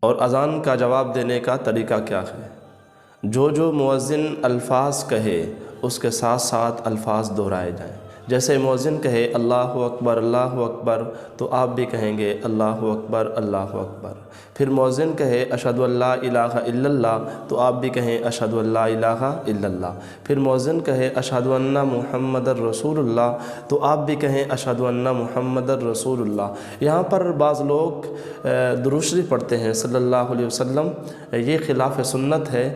اور اذان کا جواب دینے کا طریقہ کیا ہے؟ جو مؤذن الفاظ کہے اس کے ساتھ ساتھ الفاظ دہرائے جائیں۔ جیسے مؤذن کہے اللہ اکبر تو آپ بھی کہیں گے اللہ اکبر اللہ اکبر۔ پھر مؤذن کہے اشہد ان لا الہ الا اللہ تو آپ بھی کہیں اشہد ان لا الہ الا اللہ۔ پھر مؤذن کہے اشہد ان محمد رسول اللہ تو آپ بھی کہیں اشہد ان محمد رسول اللہ۔ یہاں پر بعض لوگ درود شریف پڑھتے ہیں صلی اللہ علیہ وسلم، یہ خلاف سنت ہے۔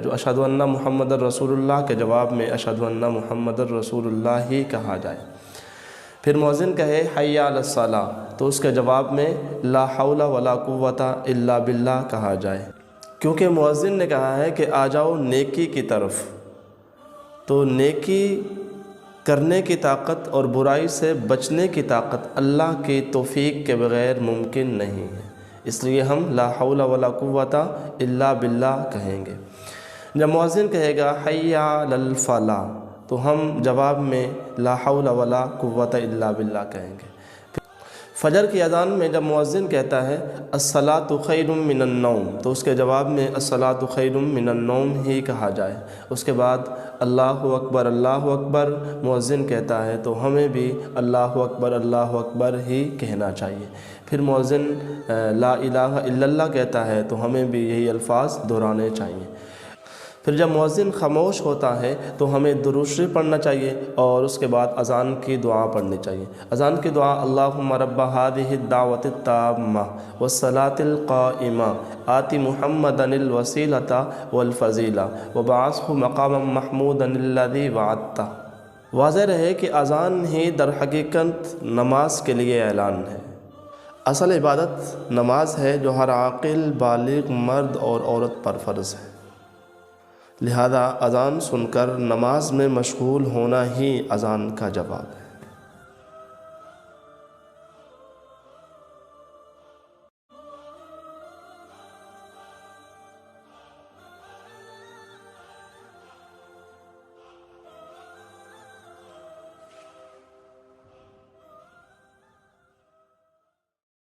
جو اشہد ان محمد رسول اللہ کے جواب میں اشہد ان محمد رسول اللہ ہی کہا جائے۔ پھر مؤذن کہے حی علی الصلاۃ تو اس کے جواب میں لا حول ولا قوت الا باللہ کہا جائے، کیونکہ مؤذن نے کہا ہے کہ آ جاؤ نیکی کی طرف، تو نیکی کرنے کی طاقت اور برائی سے بچنے کی طاقت اللہ کی توفیق کے بغیر ممکن نہیں ہے، اس لیے ہم لا حول ولا قوت الا باللہ کہیں گے۔ جب مؤذن کہے گا حی علی الفلاح تو ہم جواب میں لا حول ولا قوت الا باللہ کہیں گے۔ فجر کی اذان میں جب مؤذن کہتا ہے الصلاۃ خیر من النوم تو اس کے جواب میں الصلاۃ خیر من النوم ہی کہا جائے۔ اس کے بعد اللہ اکبر مؤذن کہتا ہے تو ہمیں بھی اللہ اکبر ہی کہنا چاہیے۔ پھر مؤذن لا الہ الا اللہ کہتا ہے تو ہمیں بھی یہی الفاظ دہرانے چاہیے۔ پھر جب مؤذن خاموش ہوتا ہے تو ہمیں درود شریف پڑھنا چاہیے اور اس کے بعد اذان کی دعا پڑھنی چاہیے۔ اذان کی دعا اللہم رب هذه الدعوة التامة والصلاة القائمة آت محمدا الوسیلة والفضیلہ وبعثه مقاما محمودا الذی وعدتہ۔ واضح رہے کہ اذان ہی در حقیقت نماز کے لیے اعلان ہے۔ اصل عبادت نماز ہے جو ہر عاقل بالغ مرد اور عورت پر فرض ہے، لہذا اذان سن کر نماز میں مشغول ہونا ہی اذان کا جواب ہے۔